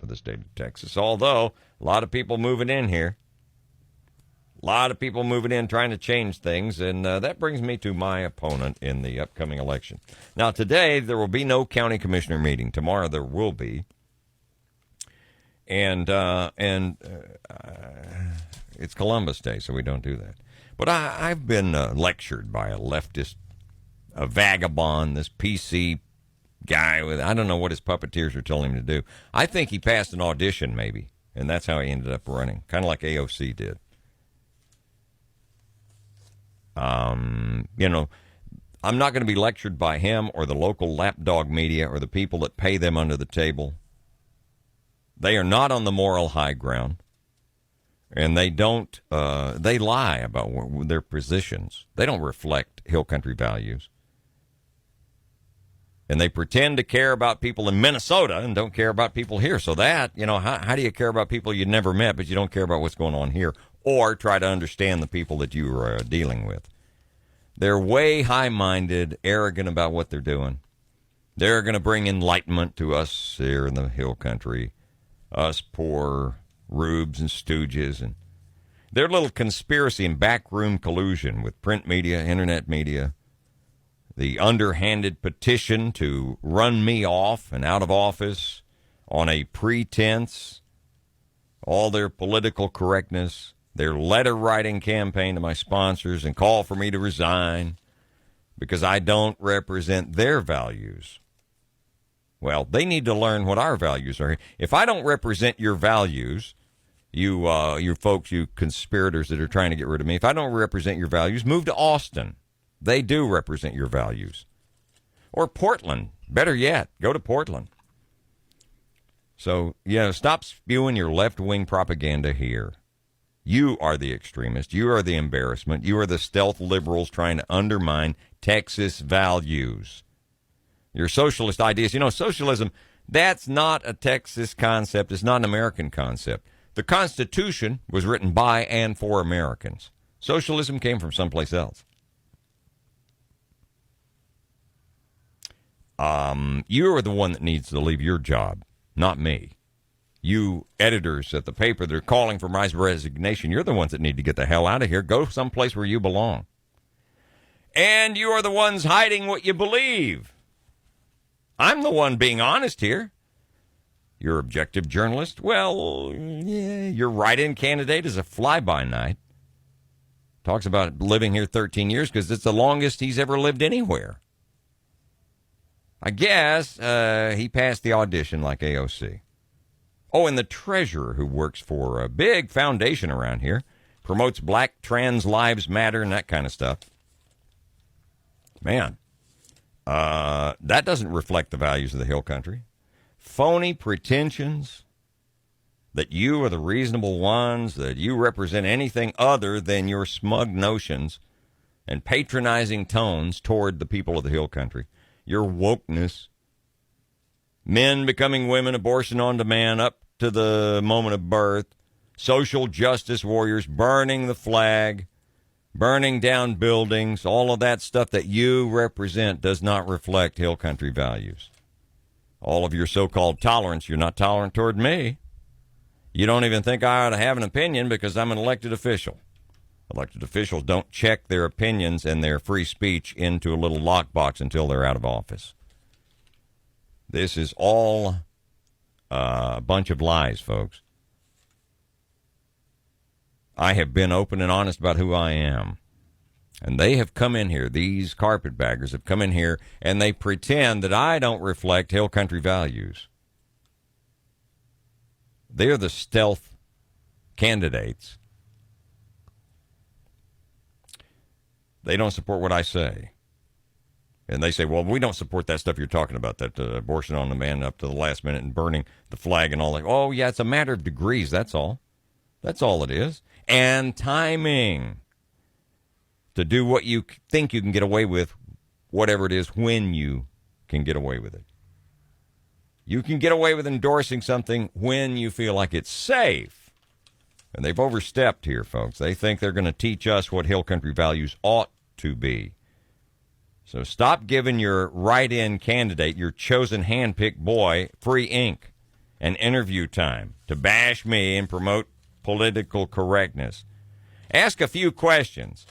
the state of Texas, although a lot of people moving in here. A lot of people moving in trying to change things, and that brings me to my opponent in the upcoming election. Now, today, there will be no county commissioner meeting. Tomorrow, there will be. And it's Columbus Day, so we don't do that. But I've been lectured by a leftist, a vagabond, this PC guy with, I don't know what his puppeteers are telling him to do. I think he passed an audition, maybe, and that's how he ended up running, kind of like AOC did. I'm not going to be lectured by him or the local lapdog media or the people that pay them under the table. They are not on the moral high ground, and they don't, they lie about their positions. They don't reflect Hill Country values. And they pretend to care about people in Minnesota and don't care about people here. So that, how do you care about people you never met, but you don't care about what's going on here? Or try to understand the people that you are dealing with. They're way high-minded, arrogant about what they're doing. They're going to bring enlightenment to us here in the Hill Country, us poor rubes and stooges. And their little conspiracy and backroom collusion with print media, internet media, the underhanded petition to run me off and out of office on a pretense, all their political correctness, their letter-writing campaign to my sponsors and call for me to resign because I don't represent their values. Well, they need to learn what our values are. If I don't represent your values, you folks, you conspirators that are trying to get rid of me, if I don't represent your values, move to Austin. They do represent your values. Or Portland. Better yet, go to Portland. So, stop spewing your left-wing propaganda here. You are the extremist. You are the embarrassment. You are the stealth liberals trying to undermine Texas values. Your socialist ideas. Socialism, that's not a Texas concept. It's not an American concept. The Constitution was written by and for Americans. Socialism came from someplace else. You are the one that needs to leave your job, not me. You editors at the paper that are calling for my resignation, you're the ones that need to get the hell out of here. Go someplace where you belong. And you are the ones hiding what you believe. I'm the one being honest here. You're objective journalist. Well, yeah, your write-in candidate is a fly-by-night. Talks about living here 13 years because it's the longest he's ever lived anywhere. I guess he passed the audition like AOC. Oh, and the treasurer who works for a big foundation around here, promotes Black Trans Lives Matter and that kind of stuff. Man, that doesn't reflect the values of the Hill Country. Phony pretensions that you are the reasonable ones, that you represent anything other than your smug notions and patronizing tones toward the people of the Hill Country. Your wokeness. Men becoming women, abortion on demand up to the moment of birth, social justice warriors burning the flag, burning down buildings, all of that stuff that you represent does not reflect Hill Country values. All of your so-called tolerance, you're not tolerant toward me. You don't even think I ought to have an opinion because I'm an elected official. Elected officials don't check their opinions and their free speech into a little lockbox until they're out of office. This is all a bunch of lies, folks. I have been open and honest about who I am. And they have come in here, these carpetbaggers have come in here, and they pretend that I don't reflect Hill Country values. They're the stealth candidates. They don't support what I say. And they say, well, we don't support that stuff you're talking about, that abortion on demand up to the last minute and burning the flag and all that. Oh, yeah, it's a matter of degrees, that's all. That's all it is. And timing to do what you think you can get away with, whatever it is, when you can get away with it. You can get away with endorsing something when you feel like it's safe. And they've overstepped here, folks. They think they're going to teach us what Hill Country values ought to be. So stop giving your write-in candidate, your chosen hand-picked boy, free ink. and interview time to bash me and promote political correctness. Ask a few questions.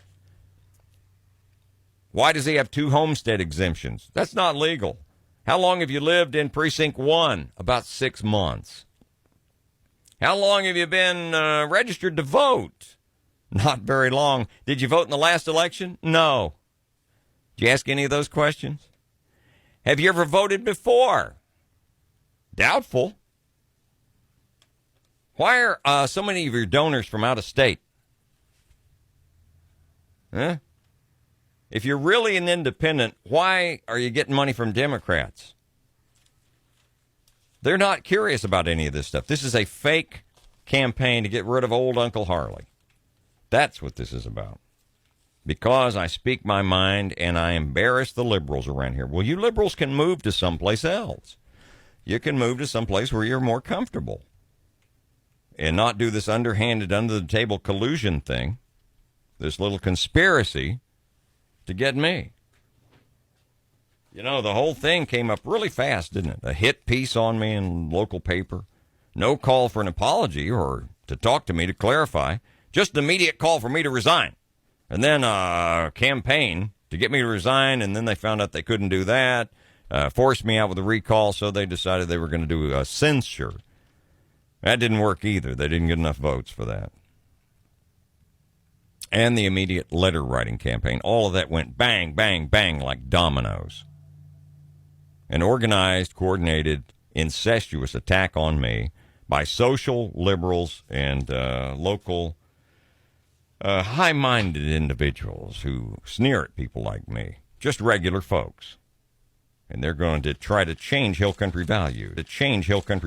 Why does he have 2 homestead exemptions? That's not legal. How long have you lived in Precinct 1? About 6 months. How long have you been registered to vote? Not very long. Did you vote in the last election? No. Did you ask any of those questions? Have you ever voted before? Doubtful. Why are so many of your donors from out of state? Huh? If you're really an independent, why are you getting money from Democrats? They're not curious about any of this stuff. This is a fake campaign to get rid of old Uncle Harley. That's what this is about. Because I speak my mind and I embarrass the liberals around here. Well, you liberals can move to someplace else. You can move to someplace where you're more comfortable and not do this underhanded, under-the-table collusion thing, this little conspiracy to get me. You know, the whole thing came up really fast, didn't it? A hit piece on me in local paper. No call for an apology or to talk to me to clarify. Just an immediate call for me to resign. And then a campaign to get me to resign, and then they found out they couldn't do that, forced me out with a recall, so they decided they were going to do a censure. That didn't work either. They didn't get enough votes for that. And the immediate letter-writing campaign. All of that went bang, bang, bang like dominoes. An organized, coordinated, incestuous attack on me by social liberals and local high-minded individuals who sneer at people like me. Just regular folks. And they're going to try to change Hill Country values, to change Hill Country